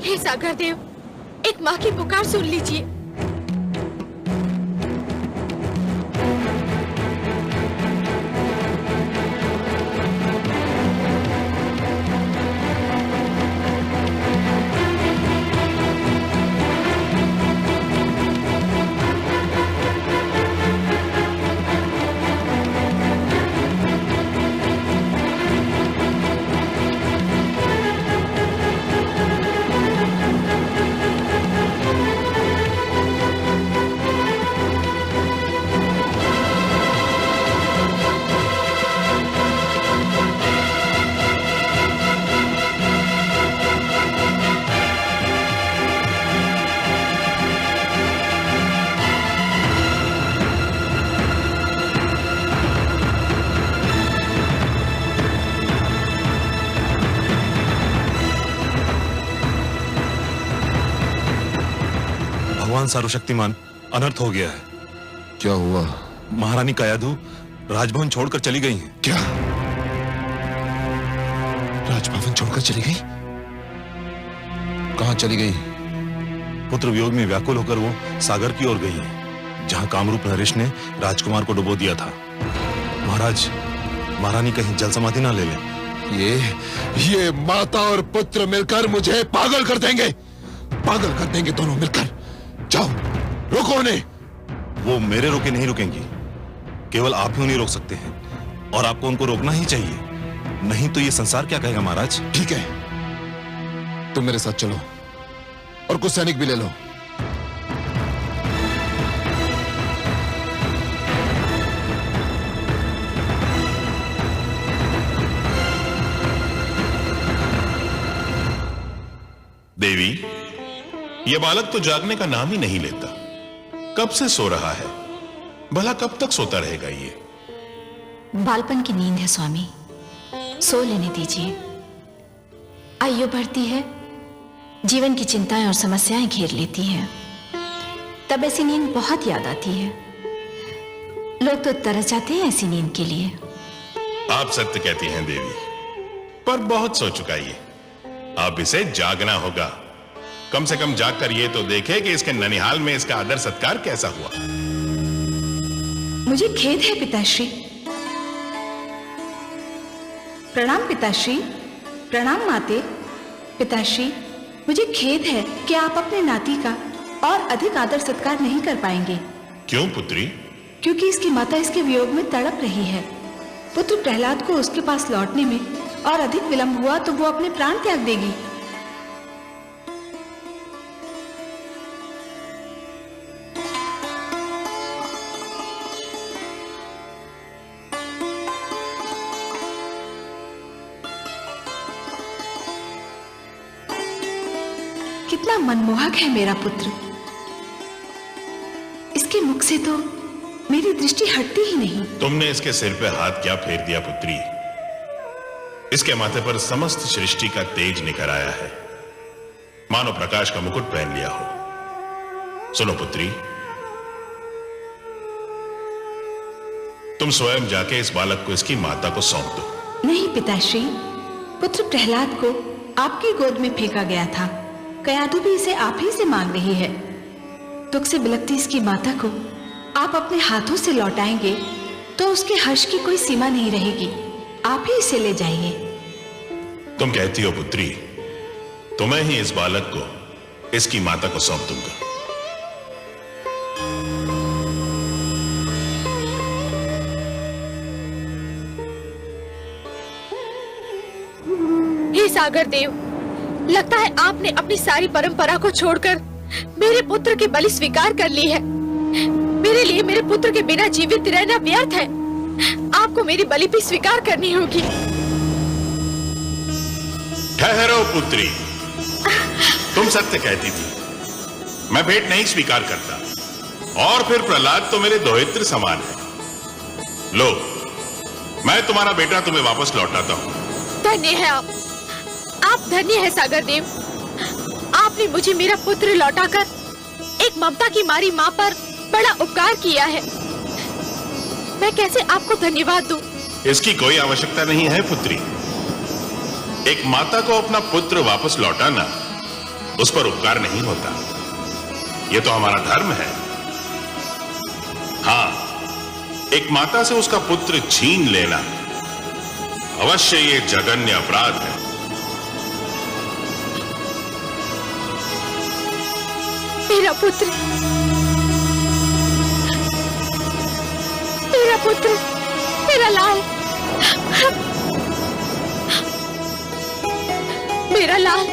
हे सागर देव, एक माँ की पुकार सुन लीजिए। भगवान सर्वशक्तिमान, अनर्थ हो गया है। क्या हुआ? महारानी कयाधु राजभवन छोड़कर चली गई हैं। क्या? राजभवन छोड़कर चली गई? कहां चली गई? पुत्र वियोग में व्याकुल होकर वो सागर की ओर गई है, जहां कामरूप नरेश ने राजकुमार को डुबो दिया था। महाराज, महारानी कहीं जल समाधि ना ले लें। ये माता और पुत्र मिलकर मुझे पागल कर देंगे, पागल कर देंगे दोनों मिलकर। जाओ, रोको उन्हें। वो मेरे रोके नहीं रुकेंगी, केवल आप ही उन्हें रोक सकते हैं, और आपको उनको रोकना ही चाहिए, नहीं तो ये संसार क्या कहेगा महाराज। ठीक है, तुम मेरे साथ चलो और कुछ सैनिक भी ले लो। देवी, यह बालक तो जागने का नाम ही नहीं लेता। कब से सो रहा है, भला कब तक सोता रहेगा ये? बालपन की नींद है स्वामी, सो लेने दीजिए। आयु बढ़ती है, जीवन की चिंताएं और समस्याएं घेर लेती हैं, तब ऐसी नींद बहुत याद आती है। लोग तो तरस जाते हैं ऐसी नींद के लिए। आप सत्य कहती हैं देवी, पर बहुत सो चुका ये। अब इसे जागना होगा। कम से कम जागकर ये तो देखे कि इसके ननिहाल में इसका आदर सत्कार कैसा हुआ। मुझे खेद है पिताश्री। प्रणाम पिताश्री, प्रणाम माते। पिताश्री, मुझे खेद है कि आप अपने नाती का और अधिक आदर सत्कार नहीं कर पाएंगे। क्यों पुत्री? क्योंकि इसकी माता इसके वियोग में तड़प रही है। पुत्र प्रहलाद को उसके पास लौटने में और अधिक विलंब हुआ तो वो अपने प्राण त्याग देगी। कितना मनमोहक है मेरा पुत्र। इसके मुख से तो मेरी दृष्टि हटती ही नहीं। तुमने इसके सिर पे हाथ क्या फेर दिया पुत्री? इसके माथे पर समस्त सृष्टि का तेज निखर आया है, मानो प्रकाश का मुकुट पहन लिया हो। सुनो पुत्री, तुम स्वयं जाके इस बालक को इसकी माता को सौंप दो। नहीं पिताश्री, पुत्र प्रहलाद को आपकी गोद में फेंका गया था। कयाधु भी इसे आप ही से मांग रही है। दुख से बिलखती इसकी माता को आप अपने हाथों से लौटाएंगे तो उसके हर्ष की कोई सीमा नहीं रहेगी। आप ही इसे ले जाइए। तुम कहती हो पुत्री, तो मैं ही इस बालक को इसकी माता को सौंप दूंगा। हे सागर देव, लगता है आपने अपनी सारी परंपरा को छोड़कर मेरे पुत्र की बलि स्वीकार कर ली है। मेरे लिए मेरे पुत्र के बिना जीवित रहना व्यर्थ है। आपको मेरी बलि भी स्वीकार करनी होगी। ठहरो पुत्री, तुम सत्य कहती थी, मैं भेंट नहीं स्वीकार करता। और फिर प्रहलाद तो मेरे दोहित्र समान है। लो, मैं तुम्हारा बेटा तुम्हें वापस लौटाता हूं। धन्य है आप धन्य है सागर देव। आपने मुझे मेरा पुत्र लौटाकर एक ममता की मारी माँ पर बड़ा उपकार किया है। मैं कैसे आपको धन्यवाद दूं? इसकी कोई आवश्यकता नहीं है पुत्री। एक माता को अपना पुत्र वापस लौटाना उस पर उपकार नहीं होता। यह तो हमारा धर्म है। हां, एक माता से उसका पुत्र छीन लेना अवश्य ये जघन्य अपराध है। मेरा पुत्र, मेरा पुत्र, मेरा लाल, मेरा लाल।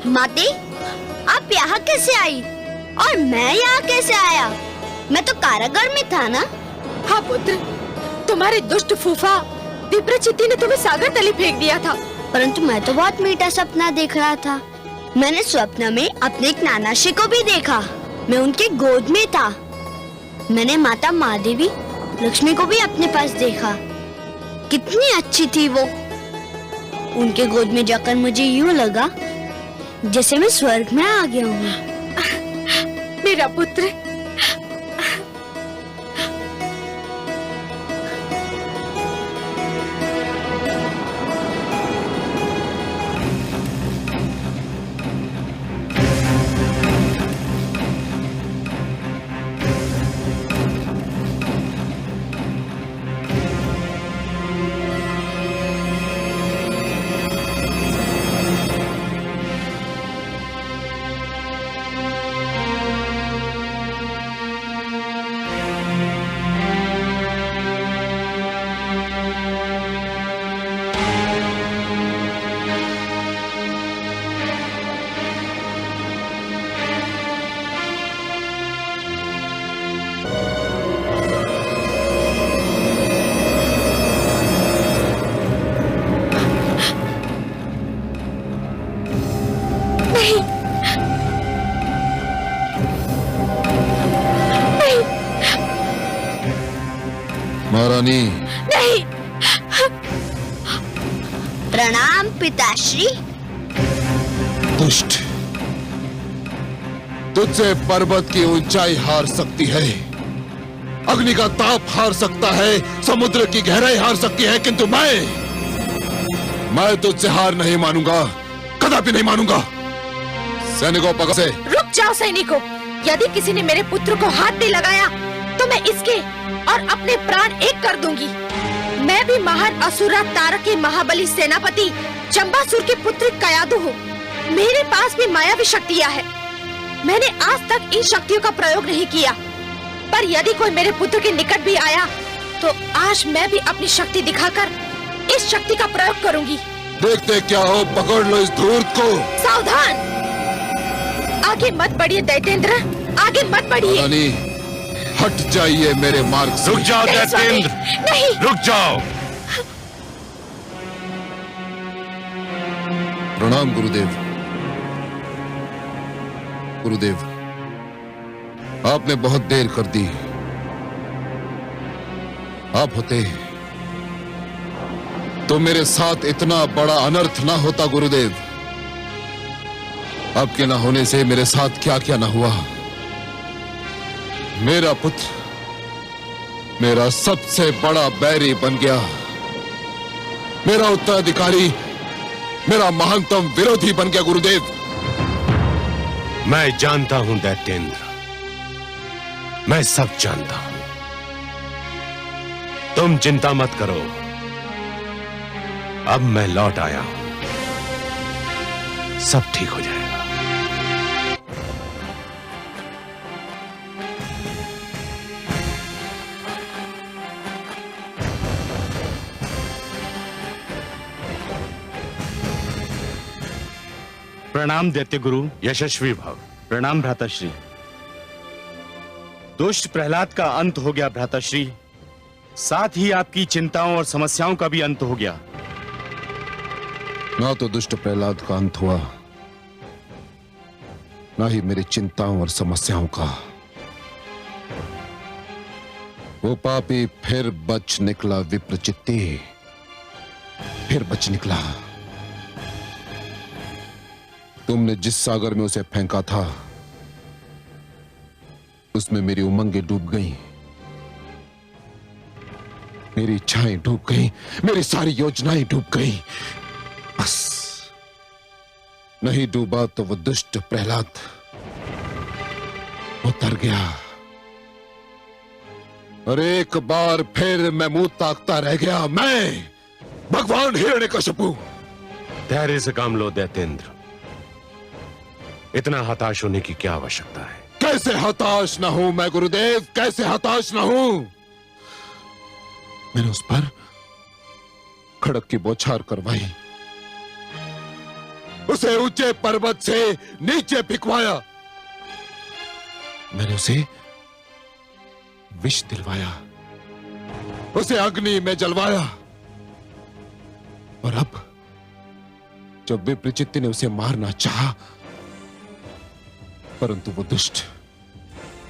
माते, आप यहाँ कैसे आई और मैं यहाँ कैसे आया? मैं तो कारागार में था ना। हाँ पुत्र, तुम्हारे दुष्ट फूफा विप्रचित्ति ने तुम्हें सागर तले फेंक दिया था। परंतु मैं तो बहुत मीठा सपना देख रहा था। मैंने स्वप्न में अपने एक नानाश्री को भी देखा। मैं उनके गोद में था। मैंने माता महादेवी लक्ष्मी को भी अपने पास देखा। कितनी अच्छी थी वो। उनके गोद में जाकर मुझे यूं लगा जैसे मैं स्वर्ग में आ गया हूँ। मेरा पुत्र, महारानी। नहीं। प्रणाम पिताश्री। दुष्ट, तुझसे पर्वत की ऊंचाई हार सकती है, अग्नि का ताप हार सकता है, समुद्र की गहराई हार सकती है, किंतु मैं तुझसे हार नहीं मानूंगा, कदापि नहीं मानूंगा। सैनिकों, पकड़ से। रुक जाओ सैनिकों। यदि किसी ने मेरे पुत्र को हाथ भी लगाया तो मैं इसके और अपने प्राण एक कर दूंगी। मैं भी महान असुरा तारक महाबली सेनापति जंबासुर के पुत्र कयादु हूँ। मेरे पास भी मायावी शक्तियाँ है। मैंने आज तक इन शक्तियों का प्रयोग नहीं किया, पर यदि कोई मेरे पुत्र के निकट भी आया तो आज मैं भी अपनी शक्ति दिखाकर इस शक्ति का प्रयोग करूंगी। देखते क्या हो, पकड़ लो इस धूर्त को। सावधान, आगे मत बढ़िए दैतेंद्र, आगे मत बढ़िए। रानी, हट जाइए मेरे मार्ग से। रुक जाओ दैतेंद्र, नहीं। रुक जाओ। प्रणाम गुरुदेव। गुरुदेव, आपने बहुत देर कर दी। आप होते तो मेरे साथ इतना बड़ा अनर्थ ना होता गुरुदेव। आपके ना होने से मेरे साथ क्या क्या ना हुआ। मेरा पुत्र मेरा सबसे बड़ा बैरी बन गया। मेरा उत्तराधिकारी मेरा महानतम विरोधी बन गया गुरुदेव। मैं जानता हूं दैत्येंद्र, मैं सब जानता हूं। तुम चिंता मत करो, अब मैं लौट आया हूं, सब ठीक हो जाएगा। प्रणाम दैत्य गुरु। यशस्वी भव। प्रणाम भ्राताश्री। दुष्ट प्रहलाद का अंत हो गया भ्राताश्री, साथ ही आपकी चिंताओं और समस्याओं का भी अंत हो गया। ना तो दुष्ट प्रहलाद का अंत हुआ, ना ही मेरी चिंताओं और समस्याओं का। वो पापी फिर बच निकला विप्रचित्ति, फिर बच निकला। तुमने जिस सागर में उसे फेंका था उसमें मेरी उमंगें डूब गईं, मेरी इच्छाएं डूब गईं, मेरी सारी योजनाएं डूब गईं। बस नहीं डूबा तो वो दुष्ट प्रहलाद उतर गया और एक बार फिर मैं मुंह ताकता रह गया। मैं भगवान हिरण्यकशिपु। धैर्य से काम लो दैत्येंद्र, इतना हताश होने की क्या आवश्यकता है? कैसे हताश ना हूं मैं गुरुदेव, कैसे हताश ना हूं। मैंने उस पर खड़क की बौछार करवाई, उसे ऊंचे पर्वत से नीचे फिकवाया, मैंने उसे विष दिलवाया, उसे अग्नि में जलवाया, और अब जब विप्रचित्त ने उसे मारना चाहा, परंतु वो दुष्ट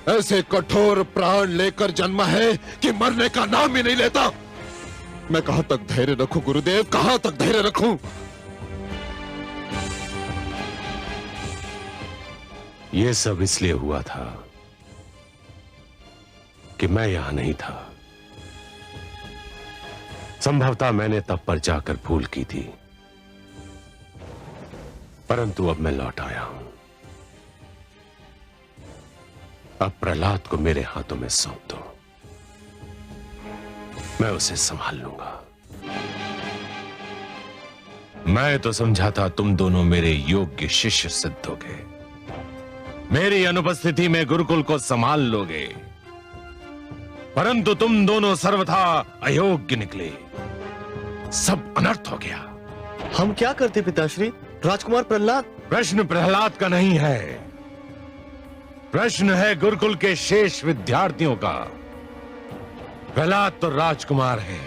ऐसे कठोर प्राण लेकर जन्मा है कि मरने का नाम ही नहीं लेता। मैं कहां तक धैर्य रखूं गुरुदेव, कहां तक धैर्य रखूं। यह सब इसलिए हुआ था कि मैं यहां नहीं था। संभवतः मैंने तब पर जाकर भूल की थी, परंतु अब मैं लौट आया हूं। अब प्रहलाद को मेरे हाथों में सौंप दो, मैं उसे संभाल लूंगा। मैं तो समझा था तुम दोनों मेरे योग्य शिष्य सिद्ध होगे, मेरी अनुपस्थिति में गुरुकुल को संभाल लोगे, परंतु तुम दोनों सर्वथा अयोग्य निकले। सब अनर्थ हो गया। हम क्या करते पिताश्री? राजकुमार प्रहलाद। प्रश्न प्रहलाद का नहीं है, प्रश्न है गुरुकुल के शेष विद्यार्थियों का। प्रहलाद तो राजकुमार है,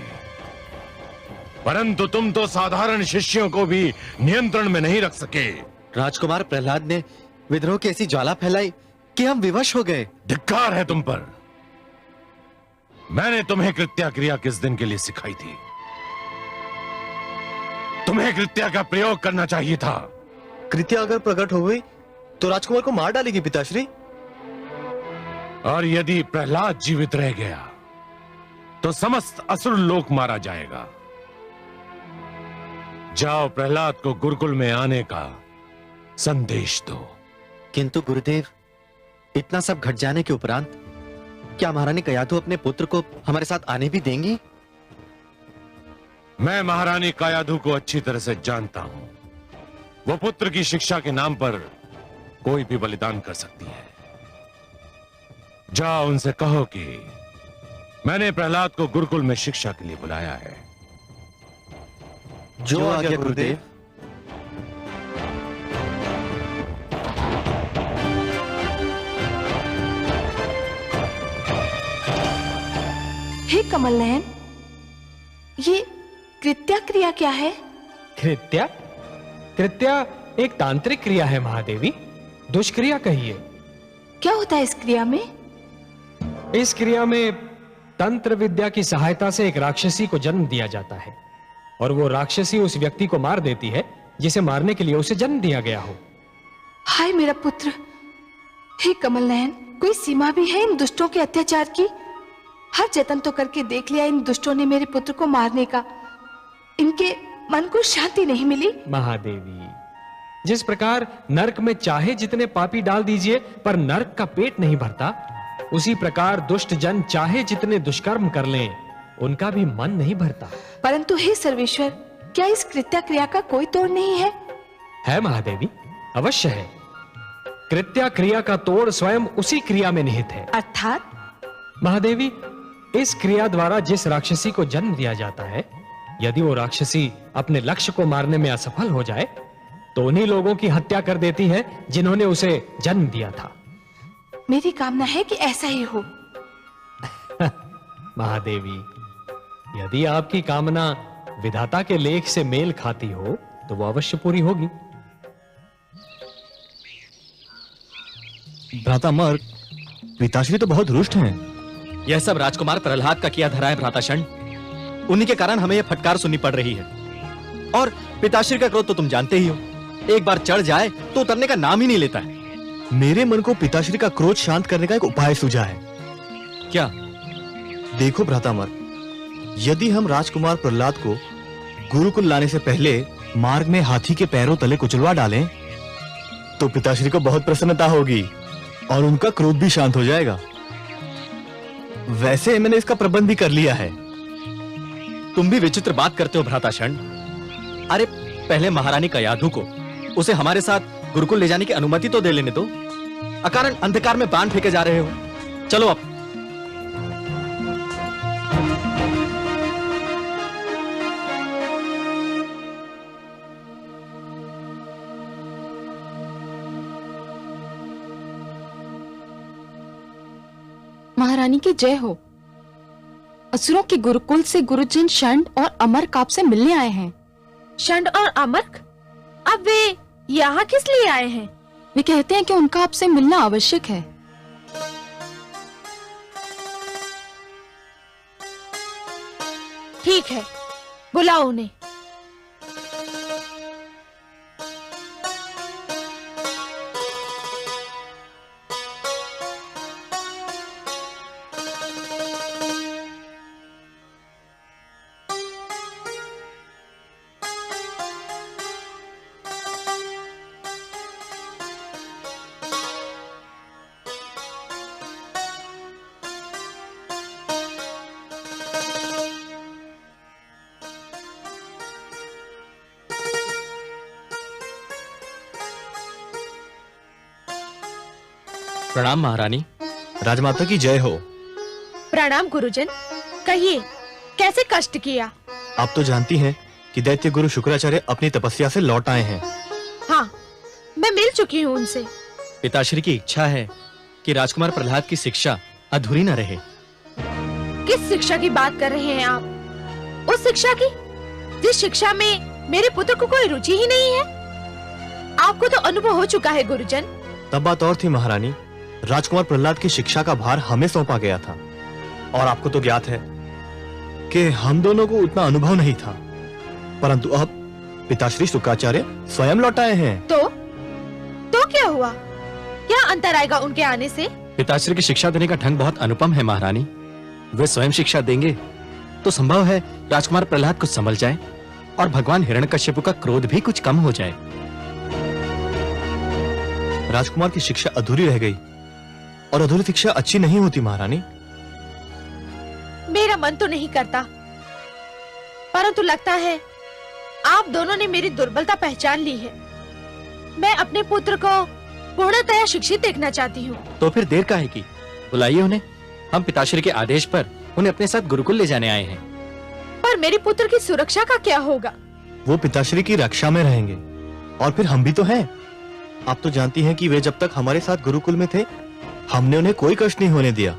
परंतु तुम तो साधारण शिष्यों को भी नियंत्रण में नहीं रख सके। राजकुमार प्रहलाद ने विद्रोह की ऐसी ज्वाला फैलाई कि हम विवश हो गए। धिक्कार है तुम पर। मैंने तुम्हें कृत्या क्रिया किस दिन के लिए सिखाई थी? तुम्हें कृत्या का प्रयोग करना चाहिए था। कृत्या अगर प्रकट हो गई तो राजकुमार को मार डालेगी पिताश्री। और यदि प्रहलाद जीवित रह गया तो समस्त असुर लोक मारा जाएगा। जाओ प्रहलाद को गुरुकुल में आने का संदेश दो। किंतु गुरुदेव, इतना सब घट जाने के उपरांत क्या महारानी कयाधु अपने पुत्र को हमारे साथ आने भी देंगी? मैं महारानी कयाधु को अच्छी तरह से जानता हूं। वो पुत्र की शिक्षा के नाम पर कोई भी बलिदान कर सकती है। जाओ उनसे कहो कि मैंने प्रहलाद को गुरुकुल में शिक्षा के लिए बुलाया है। जो आज्ञा गुरुदेव। हे कमल नयन, ये कृत्या क्रिया क्या है? कृत्या? कृत्या एक तांत्रिक क्रिया है महादेवी, दुष्क्रिया कहिए। क्या होता है इस क्रिया में? इस क्रिया में तंत्र विद्या की सहायता से एक राक्षसी को जन्म दिया जाता है, और वो राक्षसी उस व्यक्ति को मार देती है जिसे मारने के लिए उसे जन्म दिया गया हो। हाय मेरा पुत्र। हे कमल नयन, कोई सीमा भी है इन दुष्टों के अत्याचार की? हर जतन तो करके देख लिया इन दुष्टों ने मेरे पुत्र को मारने का, इनके मन को शांति नहीं मिली। महादेवी, जिस प्रकार नरक में चाहे जितने पापी डाल दीजिए पर नरक का पेट नहीं भरता, उसी प्रकार दुष्ट जन चाहे जितने दुष्कर्म कर लें, उनका भी मन नहीं भरता। परंतु हे सर्वेश्वर, क्या इस कृत्या क्रिया का कोई तोड़ नहीं है? है महादेवी, अवश्य है। कृत्या क्रिया का तोड़ स्वयं उसी क्रिया में निहित है। अर्थात? महादेवी, इस क्रिया द्वारा जिस राक्षसी को जन्म दिया जाता है, यदि वो राक्षसी अपने लक्ष्य को मारने में असफल हो जाए तो उन्हीं लोगों की हत्या कर देती है जिन्होंने उसे जन्म दिया था। मेरी कामना है कि ऐसा ही हो। महादेवी, यदि आपकी कामना विधाता के लेख से मेल खाती हो तो वो अवश्य पूरी होगी। भ्राता मर्ग, पिताश्री तो बहुत रुष्ट हैं। यह सब राजकुमार प्रहलाद का किया धरा है भ्राताशण। उन्हीं के कारण हमें यह फटकार सुननी पड़ रही है। और पिताश्री का क्रोध तो तुम जानते ही हो, एक बार चढ़ जाए तो उतरने का नाम ही नहीं लेता है। मेरे मन को पिताश्री का क्रोध शांत करने का एक उपाय सूझा है। क्या? देखो भ्रातामर, यदि हम राजकुमार प्रहलाद को गुरुकुल लाने से पहले मार्ग में हाथी के पैरों तले कुचलवा डालें तो पिताश्री को बहुत प्रसन्नता होगी और उनका क्रोध भी शांत हो जाएगा। वैसे मैंने इसका प्रबंध भी कर लिया है। तुम भी विचित्र बात करते हो भ्राताशण। अरे पहले महारानी कयाधु को उसे हमारे साथ गुरुकुल ले जाने की अनुमति तो दे लेने दो। अकारण अंधकार में बाण फेंके जा रहे हो। चलो अब। महारानी की जय हो। असुरों के गुरुकुल से गुरुजन शंड और अमर्क आपसे मिलने आए हैं। शंड और अमर्क? अब वे यहाँ किस लिए आए हैं? वे कहते हैं कि उनका आपसे मिलना आवश्यक है। ठीक है, बुलाओ उन्हें। प्रणाम महारानी। राजमाता की जय हो। प्रणाम गुरुजन। कहिए, कैसे कष्ट किया? आप तो जानती हैं कि दैत्य गुरु शुक्राचार्य अपनी तपस्या से लौट आए हैं। हाँ, मैं मिल चुकी हूँ उनसे। पिताश्री की इच्छा है कि राजकुमार प्रहलाद की शिक्षा अधूरी न रहे। किस शिक्षा की बात कर रहे हैं आप? उस शिक्षा की जिस शिक्षा में मेरे पुत्र को कोई रुचि ही नहीं है। आपको तो अनुभव हो चुका है गुरुजन। तब बात और थी महारानी। राजकुमार प्रहलाद की शिक्षा का भार हमें सौंपा गया था और आपको तो ज्ञात है कि हम दोनों को उतना अनुभव नहीं था, परंतु अब पिताश्री शुक्राचार्य स्वयं लौट आए हैं। तो क्या हुआ? क्या अंतर आएगा उनके आने से? पिताश्री की शिक्षा देने का ढंग बहुत अनुपम है महारानी। वे स्वयं शिक्षा देंगे तो संभव है राजकुमार प्रहलाद कुछ संभल जाए और भगवान हिरण्यकश्यपु का क्रोध भी कुछ कम हो जाए। राजकुमार की शिक्षा अधूरी रह गई और अधूरी शिक्षा अच्छी नहीं होती महारानी। मेरा मन तो नहीं करता, परंतु लगता है आप दोनों ने मेरी दुर्बलता पहचान ली है। मैं अपने पुत्र को पूर्णतया शिक्षित देखना चाहती हूँ। तो फिर देर काहे की? बुलाइए उन्हें। हम पिताश्री के आदेश पर उन्हें अपने साथ गुरुकुल ले जाने आए हैं। पर मेरे पुत्र की सुरक्षा का क्या होगा? वो पिताश्री की रक्षा में रहेंगे और फिर हम भी तो हैं। आप तो जानती हैं कि वे जब तक हमारे साथ गुरुकुल में थे हमने उन्हें कोई कष्ट नहीं होने दिया।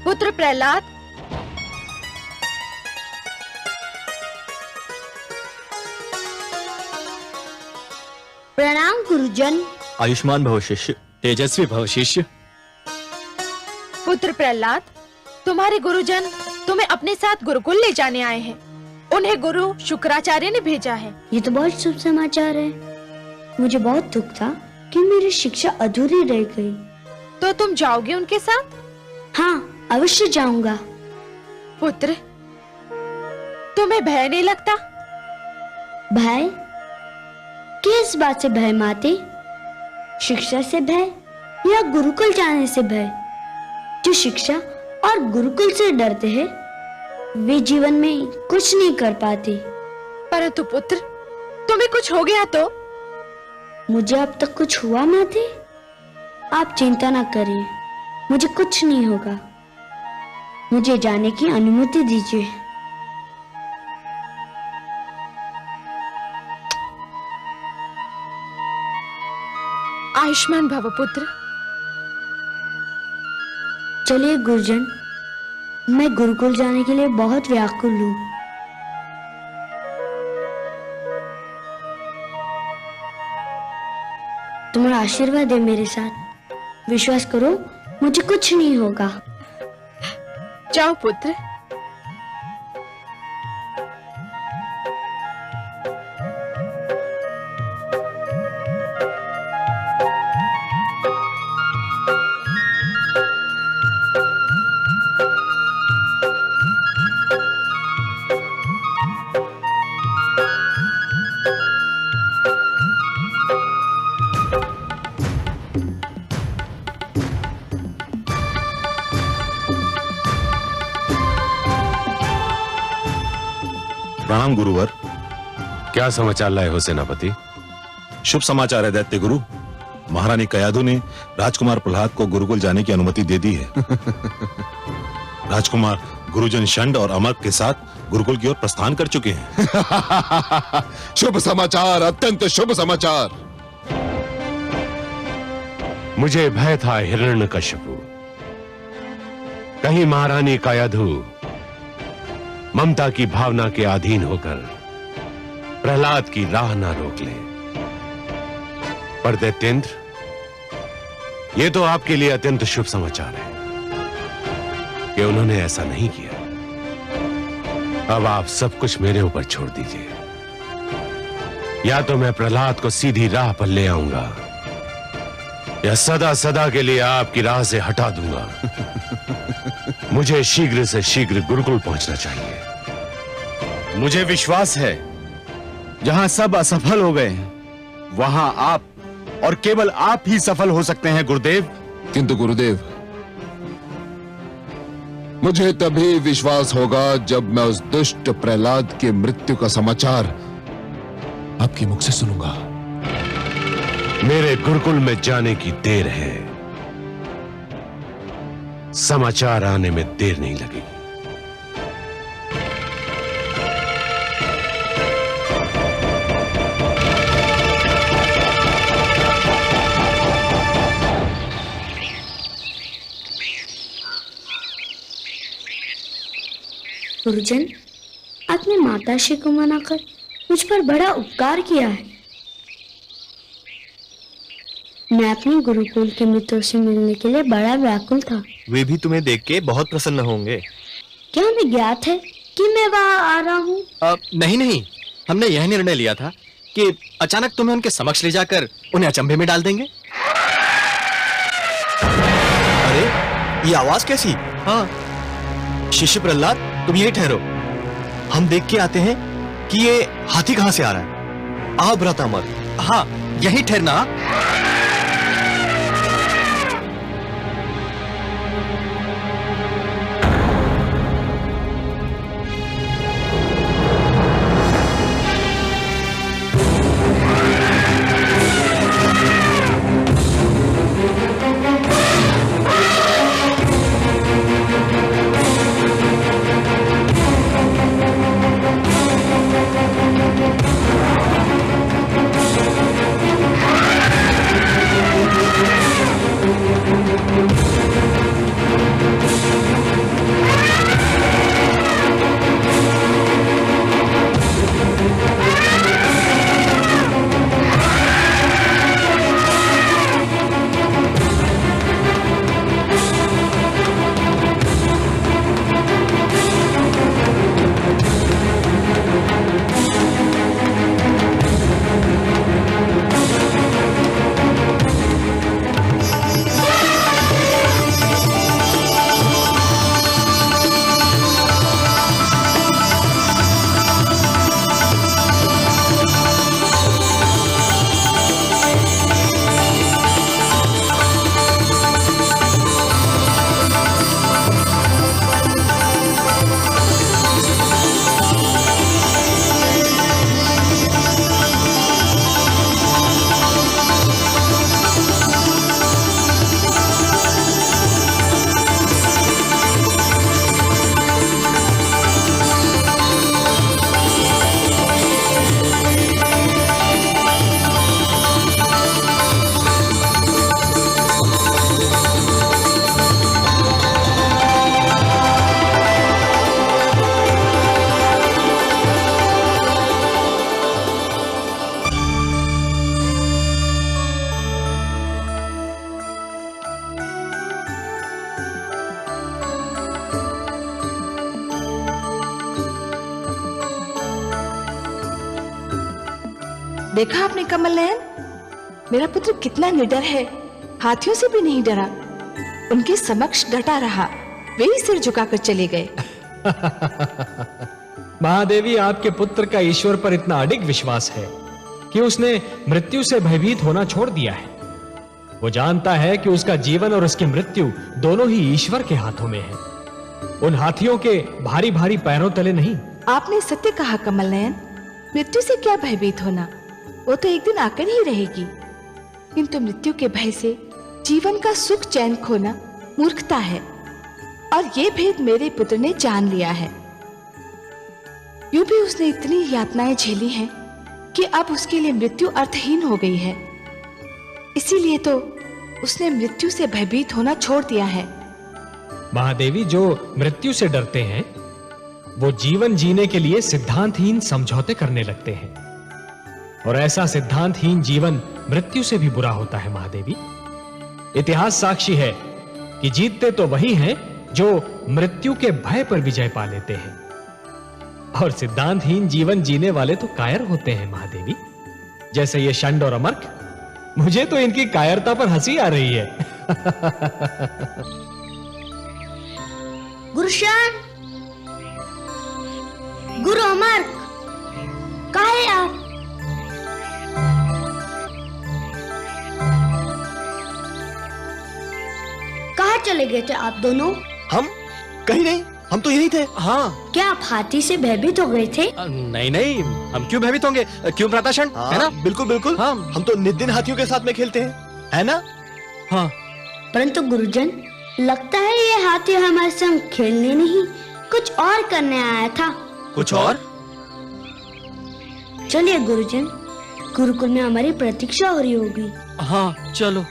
पुत्र प्रहलाद, प्रणाम गुरुजन। आयुष्मान भव शिष्य। तेजस्वी भव शिष्य। पुत्र प्रहलाद, तुम्हारे गुरुजन तुम्हें अपने साथ गुरुकुल ले जाने आए हैं। उन्हें गुरु शुक्राचार्य ने भेजा है। ये तो बहुत शुभ समाचार है। मुझे बहुत दुख था कि मेरी शिक्षा अधूरी रह गई। तो तुम जाओगे उनके साथ? हाँ, अवश्य जाऊंगा। पुत्र, तुम्हें भय नहीं लगता? भय? किस बात से भय माते? शिक्षा से भय या गुरुकुल जाने से भय? जो शिक्षा और गुरुकुल से डरते हैं वे जीवन में कुछ नहीं कर पाते। परंतु पुत्र, तुम्हें कुछ हो गया तो? मुझे अब तक कुछ हुआ माते? आप चिंता ना करिए, मुझे कुछ नहीं होगा। मुझे जाने की अनुमति दीजिए। आयुष्मान भव पुत्र। चलिए गुरुजन, मैं गुरुकुल जाने के लिए बहुत व्याकुल हूँ। तुम्हारा आशीर्वाद है मेरे साथ। विश्वास करो, मुझे कुछ नहीं होगा। जाओ पुत्र। प्रणाम गुरुवर। क्या समाचार लाए हो सेनापति? शुभ समाचार है दैत्य गुरु। महारानी कयाधु ने राजकुमार प्रहलाद को गुरुकुल जाने की अनुमति दे दी है। राजकुमार गुरुजन षंड और अमर्क के साथ गुरुकुल की ओर प्रस्थान कर चुके हैं। शुभ समाचार, अत्यंत शुभ समाचार। मुझे भय था हिरण्यकशिपु, कहीं महारानी कयाधु ममता की भावना के अधीन होकर प्रहलाद की राह ना रोक ले। पर दैत्येंद्र, यह तो आपके लिए अत्यंत शुभ समाचार है कि उन्होंने ऐसा नहीं किया। अब आप सब कुछ मेरे ऊपर छोड़ दीजिए। या तो मैं प्रहलाद को सीधी राह पर ले आऊंगा या सदा सदा के लिए आपकी राह से हटा दूंगा। मुझे शीघ्र से शीघ्र गुरुकुल पहुंचना चाहिए। मुझे विश्वास है जहां सब असफल हो गए वहां आप और केवल आप ही सफल हो सकते हैं गुरुदेव। किंतु गुरुदेव, मुझे तभी विश्वास होगा जब मैं उस दुष्ट प्रहलाद की मृत्यु का समाचार आपके मुख से सुनूंगा। मेरे गुरुकुल में जाने की देर है, समाचार आने में देर नहीं लगेगी। गुरुजन, आपने माताश्री को मनाकर मुझ पर बड़ा उपकार किया है। मैं अपने गुरुकुल के मित्रों से मिलने के लिए बड़ा व्याकुल था। वे भी तुम्हें देख के बहुत प्रसन्न होंगे। क्या हमें ज्ञात है कि मैं वहां आ रहा हूँ? नहीं, हमने यह निर्णय लिया था कि अचानक तुम्हें उनके समक्ष ले जाकर उन्हें अचंभे में डाल देंगे। अरे, ये आवाज कैसी? हाँ, शिष्य प्रहलाद, तुम यही ठहरो, हम देख के आते हैं कि ये हाथी कहां से आ रहा है। आओ भ्राता मत। हाँ, यही ठहरना। देखा आपने कमल नयन, मेरा पुत्र कितना निडर है, हाथियों से भी नहीं डरा। उनके समक्ष डटा रहा, वे ही सिर झुकाकर चले गए। महादेवी, आपके पुत्र का ईश्वर पर इतना अडिग विश्वास है कि उसने मृत्यु से भयभीत होना छोड़ दिया है। वो जानता है कि उसका जीवन और उसकी मृत्यु दोनों ही ईश्वर के हाथों में है, उन हाथियों के भारी भारी पैरों तले नहीं। आपने सत्य कहा कमल नयन, मृत्यु से क्या भयभीत होना, वो तो एक दिन आकर ही रहेगी। किंतु मृत्यु के भय से जीवन का सुख चैन खोना मूर्खता है, और ये भेद मेरे पुत्र ने जान लिया है। यूं भी उसने इतनी यातनाएं झेली हैं कि अब उसके लिए मृत्यु अर्थहीन हो गई है। इसीलिए तो उसने मृत्यु से भयभीत होना छोड़ दिया है। महादेवी, जो मृत्यु से डरते हैं वो जीवन जीने के लिए सिद्धांतहीन समझौते करने लगते हैं, और ऐसा सिद्धांतहीन जीवन मृत्यु से भी बुरा होता है। महादेवी, इतिहास साक्षी है कि जीतते तो वही हैं जो मृत्यु के भय पर विजय पा लेते हैं, और सिद्धांतहीन जीवन जीने वाले तो कायर होते हैं। महादेवी, जैसे ये षंड और अमर्क, मुझे तो इनकी कायरता पर हंसी आ रही है। गुरुशान, गुरु अमर, कहाँ है आप? कहाँ चले गए थे आप दोनों? हम कहीं नहीं, हम तो यही थे। हाँ। क्या आप हाथी से भयभीत हो गए थे? नहीं नहीं, हम क्यों भयभीत होंगे? क्यों भ्राताशण? है ना? बिल्कुल बिल्कुल। हाँ। हम तो नित दिन हाथियों के साथ में खेलते हैं, है ना? हाँ। परंतु गुरुजन, लगता है ये हाथी हमारे संग खेलने नहीं, कुछ और करने आया था। कुछ और? चलिए गुरुजन, गुरुकुल में हमारी प्रतीक्षा हो रही होगी। हाँ, चलो।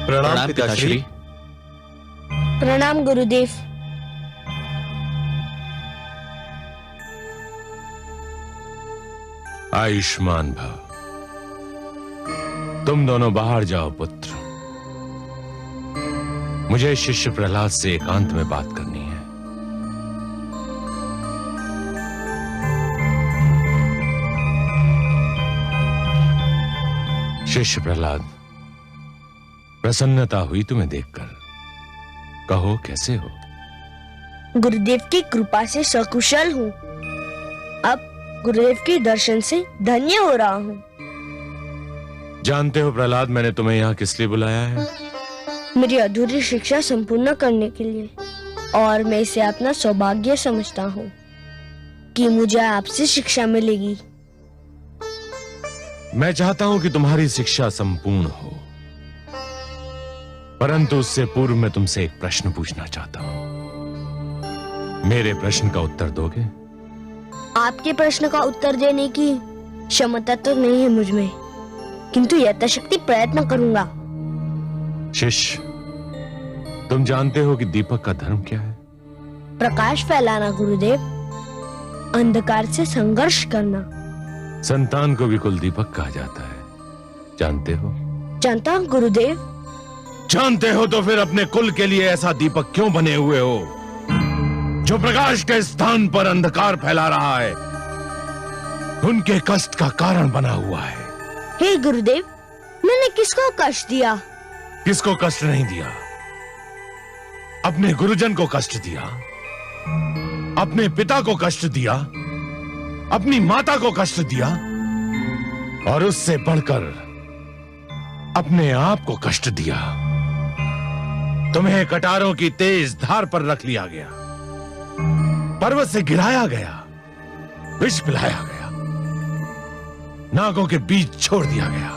प्रणाम पिताश्री। प्रणाम गुरुदेव। आयुष्मान भव। तुम दोनों बाहर जाओ पुत्र, मुझे शिष्य प्रहलाद से एकांत में बात करनी है। शिष्य प्रहलाद, प्रसन्नता हुई तुम्हें देखकर। कहो कैसे हो? गुरुदेव की कृपा से सकुशल हूँ। अब गुरुदेव के दर्शन से धन्य हो रहा हूँ। जानते हो प्रहलाद, मैंने तुम्हें यहाँ किस लिए बुलाया है? मेरी अधूरी शिक्षा संपूर्ण करने के लिए, और मैं इसे अपना सौभाग्य समझता हूँ कि मुझे आपसे शिक्षा मिलेगी। मैं चाहता हूं कि तुम्हारी शिक्षा संपूर्ण हो, परंतु उससे पूर्व मैं तुमसे एक प्रश्न पूछना चाहता हूं। मेरे प्रश्न का उत्तर दोगे? आपके प्रश्न का उत्तर देने की क्षमता तो नहीं है मुझ में, किंतु यथाशक्ति प्रयत्न करूंगा। शिष्य, तुम जानते हो कि दीपक का धर्म क्या है? प्रकाश फैलाना गुरुदेव, अंधकार से संघर्ष करना। संतान को भी कुल दीपक कहा जाता है, जानते हो? जानता हूं गुरुदेव। जानते हो तो फिर अपने कुल के लिए ऐसा दीपक क्यों बने हुए हो जो प्रकाश के स्थान पर अंधकार फैला रहा है, उनके कष्ट का कारण बना हुआ है। हे गुरुदेव, मैंने किसको कष्ट दिया? किसको कष्ट नहीं दिया? अपने गुरुजन को कष्ट दिया, अपने पिता को कष्ट दिया, अपनी माता को कष्ट दिया, और उससे बढ़कर अपने आप को कष्ट दिया। तुम्हें कटारों की तेज धार पर रख लिया गया, पर्वत से गिराया गया, विष पिलाया गया, नागों के बीच छोड़ दिया गया,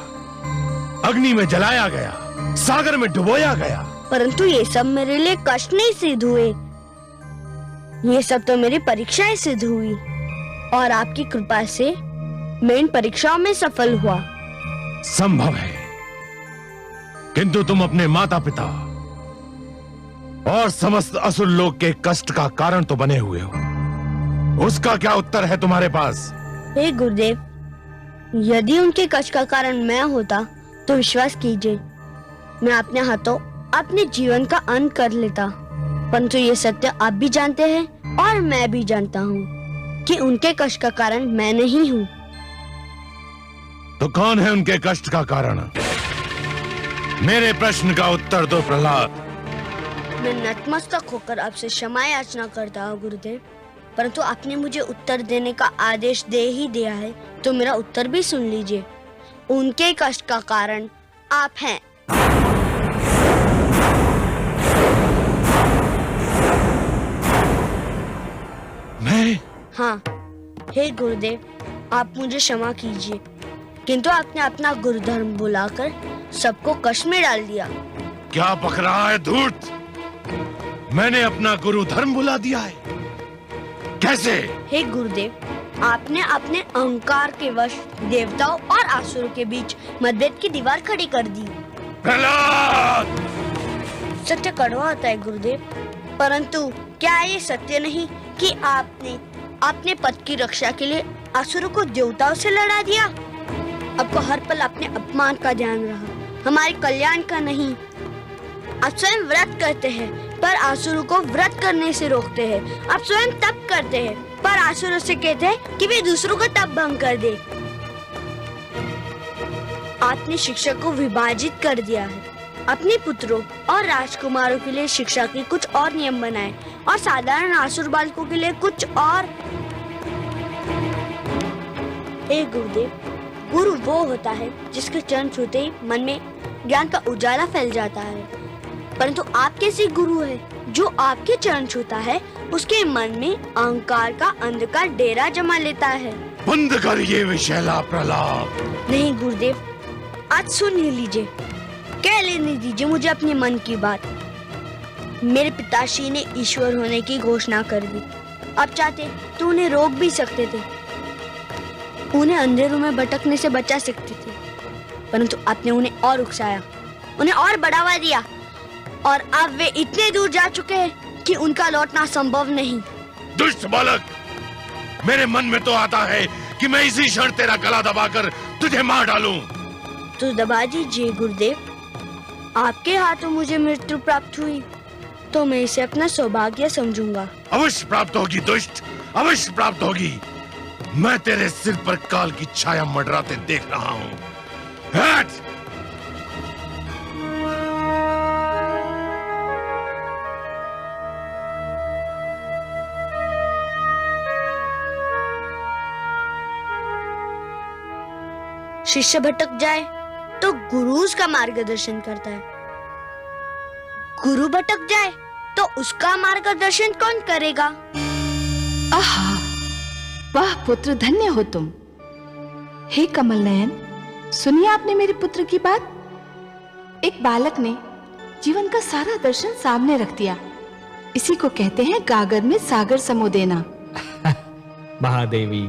अग्नि में जलाया गया, सागर में डुबोया गया। परंतु ये सब मेरे लिए कष्ट नहीं सिद्ध हुए, ये सब तो मेरी परीक्षाएं सिद्ध हुई, और आपकी कृपा से मैं इन परीक्षाओं में सफल हुआ। संभव है, किंतु तुम अपने माता पिता और समस्त असुर लोग के कष्ट का कारण तो बने हुए हो। उसका क्या उत्तर है तुम्हारे पास? हे गुरुदेव, यदि उनके कष्ट का कारण मैं होता तो विश्वास कीजिए, मैं अपने हाथों अपने जीवन का अंत कर लेता। परंतु ये सत्य आप भी जानते हैं और मैं भी जानता हूँ कि उनके कष्ट का कारण मैं नहीं हूँ। तो कौन है उनके कष्ट का कारण? मेरे प्रश्न का उत्तर दो प्रहलाद। मैं नतमस्तक होकर आपसे क्षमा याचना करता हूँ गुरुदेव, परंतु आपने मुझे उत्तर देने का आदेश दे ही दिया है, तो मेरा उत्तर भी सुन लीजिए। उनके कष्ट का कारण आप हैं। मैं? हाँ, हे गुरुदेव, आप मुझे क्षमा कीजिए, किंतु आपने अपना गुरुधर्म बुलाकर सबको कष्ट में डाल दिया। क्या बक रहा है धूर्त? मैंने अपना गुरु धर्म बुला दिया है? कैसे? हे गुरुदेव, आपने अपने अहंकार के वश देवताओं और असुरों के बीच मतभेद की दीवार खड़ी कर दी। प्रहलाद! सत्य कड़वा होता है गुरुदेव, परंतु क्या ये सत्य नहीं कि आपने अपने पद की रक्षा के लिए असुरों को देवताओं से लड़ा दिया? आपको हर पल अपने अपमान का ध्यान रहा, हमारे कल्याण का नहीं। आप स्वयं व्रत करते हैं पर असुरों को व्रत करने से रोकते हैं। आप स्वयं तप करते हैं पर असुरों से कहते हैं कि वे दूसरों का तप भंग कर दे। आपने शिक्षा को विभाजित कर दिया है। अपने पुत्रों और राजकुमारों के लिए शिक्षा के कुछ और नियम बनाए और साधारण असुर बालकों के लिए कुछ और। हे गुरुदेव, गुरु वो होता है जिसके चरण छूते ही मन में ज्ञान का उजाला फैल जाता है, परंतु आप कैसे गुरु है जो आपके चरण छूता है उसके मन में अहंकार का अंधकार डेरा जमा लेता है। बंद कर ये विषैला प्रलाप। नहीं गुरुदेव, आज सुन ही लीजिए, कह लेने दीजिए मुझे अपने मन की बात। मेरे पिताश्री ने ईश्वर होने की घोषणा कर दी। अब चाहते तो उन्हें रोक भी सकते थे, उन्हें अंधेरों में भटकने से बचा सकते थे, परंतु आपने उन्हें और उकसाया, उन्हें और बढ़ावा दिया, और अब वे इतने दूर जा चुके हैं कि उनका लौटना संभव नहीं। दुष्ट बालक, मेरे मन में तो आता है कि मैं इसी क्षण तेरा गला दबाकर तुझे मार डालूं। तो दबा दीजिए गुरुदेव, आपके हाथों मुझे मृत्यु प्राप्त हुई तो मैं इसे अपना सौभाग्य समझूंगा। अवश्य प्राप्त होगी दुष्ट, अवश्य प्राप्त होगी। मैं तेरे सिर पर काल की छाया मंडराते देख रहा हूँ। हट! शिष्य भटक जाए तो गुरु उसका मार्गदर्शन करता है, गुरु भटक जाए तो उसका मार्गदर्शन कौन करेगा? आहा, वाह पुत्र, धन्य हो तुम। हे कमल नयन, सुनिए आपने मेरे पुत्र की बात। एक बालक ने जीवन का सारा दर्शन सामने रख दिया, इसी को कहते हैं गागर में सागर समो देना। महादेवी,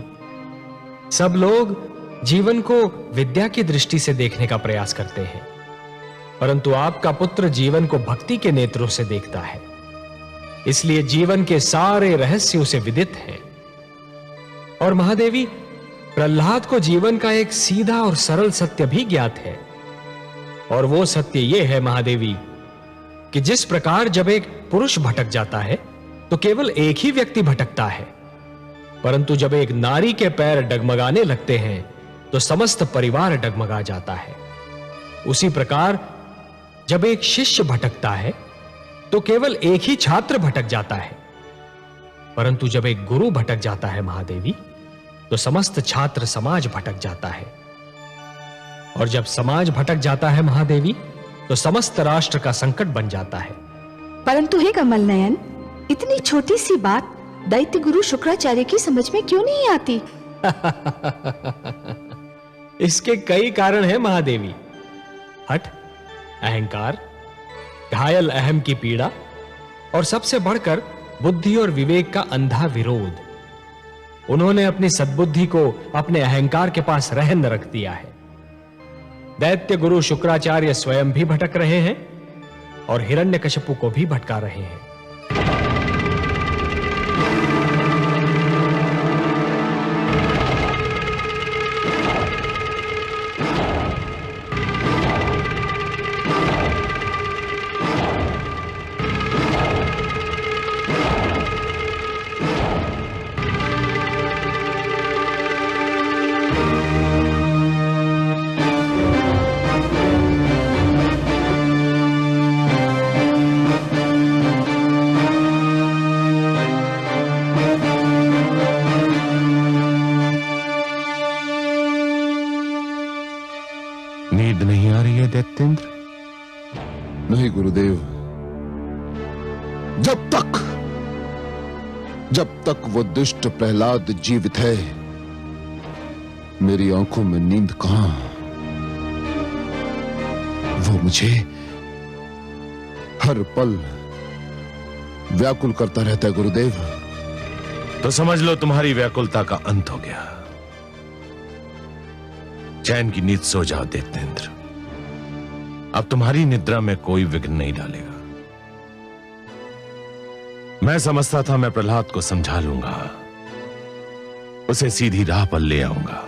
सब लोग जीवन को विद्या की दृष्टि से देखने का प्रयास करते हैं, परंतु आपका पुत्र जीवन को भक्ति के नेत्रों से देखता है, इसलिए जीवन के सारे रहस्य उसे विदित हैं। और महादेवी, प्रहलाद को जीवन का एक सीधा और सरल सत्य भी ज्ञात है, और वो सत्य ये है महादेवी कि जिस प्रकार जब एक पुरुष भटक जाता है तो केवल एक ही व्यक्ति भटकता है, परंतु जब एक नारी के पैर डगमगाने लगते हैं तो समस्त परिवार डगमगा जाता है। उसी प्रकार जब एक शिष्य भटकता है तो केवल एक ही छात्र भटक जाता है, परंतु जब एक गुरु भटक जाता है महादेवी तो समस्त छात्र समाज भटक जाता है, और जब समाज भटक जाता है महादेवी तो समस्त राष्ट्र का संकट बन जाता है। परंतु हे कमल नयन, इतनी छोटी सी बात दैत्य गुरु शुक्राचार्य की समझ में क्यों नहीं आती? इसके कई कारण हैं महादेवी। हठ, अहंकार, घायल अहम की पीड़ा, और सबसे बढ़कर बुद्धि और विवेक का अंधा विरोध। उन्होंने अपनी सद्बुद्धि को अपने अहंकार के पास रहन रख दिया है। दैत्य गुरु शुक्राचार्य स्वयं भी भटक रहे हैं और हिरण्यकशिपु को भी भटका रहे हैं। नहीं गुरुदेव, जब तक वो दुष्ट प्रहलाद जीवित है, मेरी आंखों में नींद कहां? वो मुझे हर पल व्याकुल करता रहता है गुरुदेव। तो समझ लो तुम्हारी व्याकुलता का अंत हो गया। चैन की नींद सो जाओ दैत्येंद्र। अब तुम्हारी निद्रा में कोई विघ्न नहीं डालेगा। मैं समझता था मैं प्रहलाद को समझा लूंगा, उसे सीधी राह पर ले आऊंगा,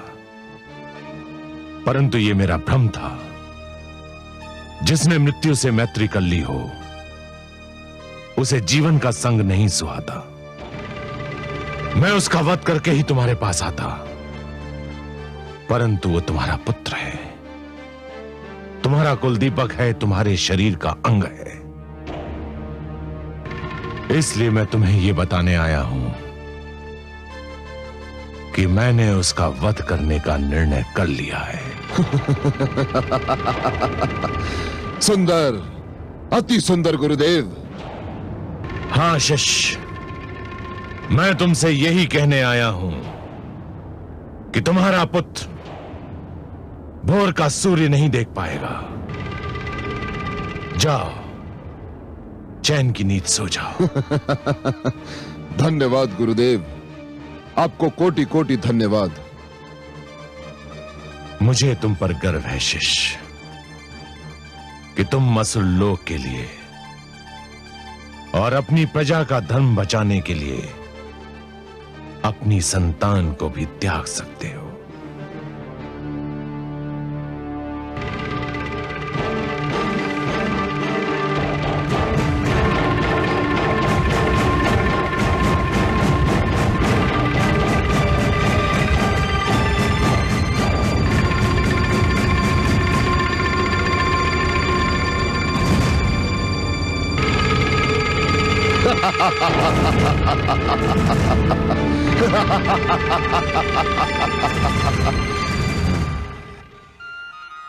परंतु यह मेरा भ्रम था। जिसने मृत्यु से मैत्री कर ली हो, उसे जीवन का संग नहीं सुहाता। मैं उसका वध करके ही तुम्हारे पास आता, परंतु वो तुम्हारा पुत्र है, तुम्हारा कुलदीपक है, तुम्हारे शरीर का अंग है। इसलिए मैं तुम्हें यह बताने आया हूं कि मैंने उसका वध करने का निर्णय कर लिया है। सुंदर, अति सुंदर गुरुदेव। हां शिष्य, मैं तुमसे यही कहने आया हूं कि तुम्हारा पुत्र भोर का सूर्य नहीं देख पाएगा। जाओ, चैन की नींद सो जाओ। धन्यवाद गुरुदेव, आपको कोटि कोटि धन्यवाद। मुझे तुम पर गर्व है शिष्य कि तुम मसुल लोक के लिए और अपनी प्रजा का धर्म बचाने के लिए अपनी संतान को भी त्याग सकते हो।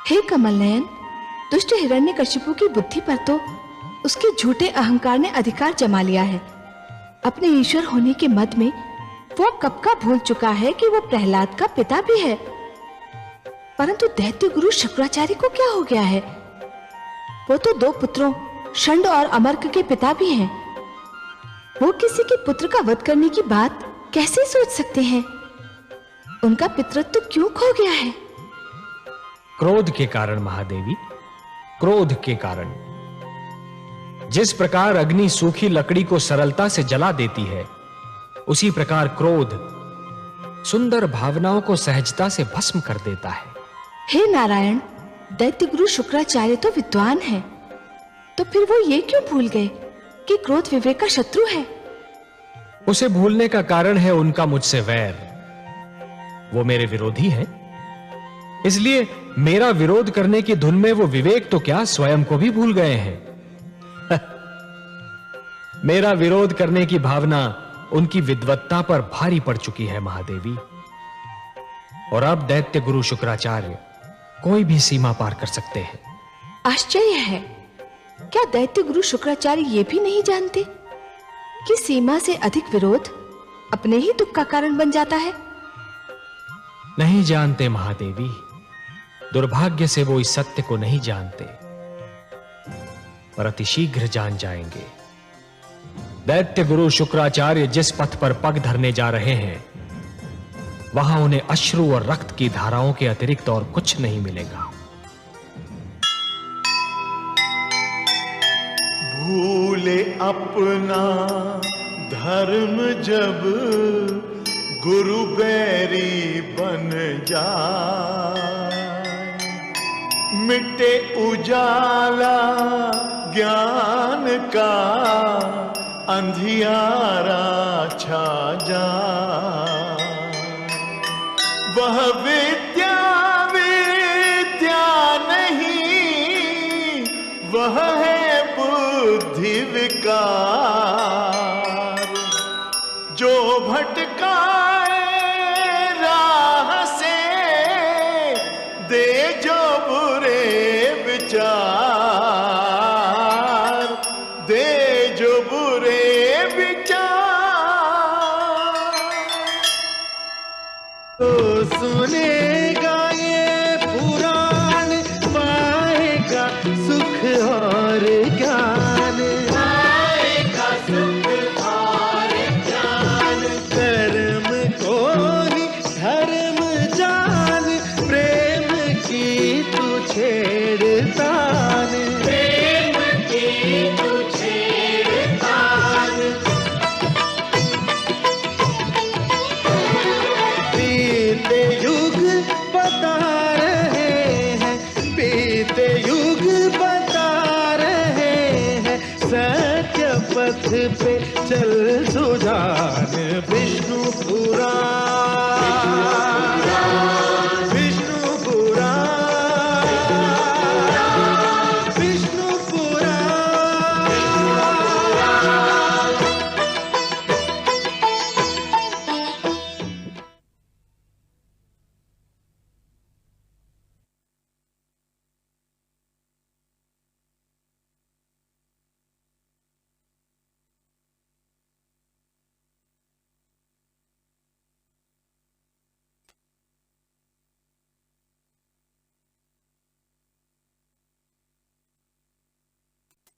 हे कमल नयन, दुष्ट हिरण्यकशिपु की बुद्धि पर तो उसके झूठे अहंकार ने अधिकार जमा लिया है। अपने ईश्वर होने के मद में वो कब का भूल चुका है कि वो प्रहलाद का पिता भी है। परंतु दैत्य गुरु शुक्राचार्य को क्या हो गया है? वो तो 2 पुत्रों षंड और अमर्क के पिता भी हैं। वो किसी के पुत्र का वध करने की बात कैसे सोच सकते हैं? उनका पितृत्व क्यों खो गया है? क्रोध के कारण महादेवी, क्रोध के कारण। जिस प्रकार अग्नि सूखी लकड़ी को सरलता से जला देती है, उसी प्रकार क्रोध सुंदर भावनाओं को सहजता से भस्म कर देता है। हे नारायण, दैत्य गुरु शुक्राचार्य तो विद्वान हैं, तो फिर वो ये क्यों भूल गए कि क्रोध विवेक का शत्रु है? उसे भूलने का कारण है उनका मुझसे वैर। वो मेरे विरोधी हैं, इसलिए मेरा विरोध करने की धुन में वो विवेक तो क्या स्वयं को भी भूल गए हैं। मेरा विरोध करने की भावना उनकी विद्वत्ता पर भारी पड़ चुकी है महादेवी। और अब दैत्य गुरु शुक्राचार्य कोई भी सीमा पार कर सकते हैं। आश्चर्य है, क्या दैत्य गुरु शुक्राचार्य ये भी नहीं जानते कि सीमा से अधिक विरोध अपने ही दुख का कारण बन जाता है? नहीं जानते महादेवी, दुर्भाग्य से वो इस सत्य को नहीं जानते, पर अतिशीघ्र जान जाएंगे। दैत्य गुरु शुक्राचार्य जिस पथ पर पग धरने जा रहे हैं, वहां उन्हें अश्रु और रक्त की धाराओं के अतिरिक्त और कुछ नहीं मिलेगा। भूले अपना धर्म जब गुरु बैरी बन जाए, मिटे उजाला ज्ञान का अंधियारा छा जाए। वह विद्या विद्या नहीं, वह है बुद्धि विकार, जो भटकाए राह से दे जो बुरे विचार। सुनेगा ये पुराण, पाएगा सुख और ज्ञान, पाएगा सुख और ज्ञान। कर्म को ही धर्म जान, प्रेम की तू छेड़तान, प्रेम की तू छेड़तान। बीते युग बता रहे हैं, बीते युग बता रहे हैं, सत्य पथ पे चल सुजान। विष्णु पुराण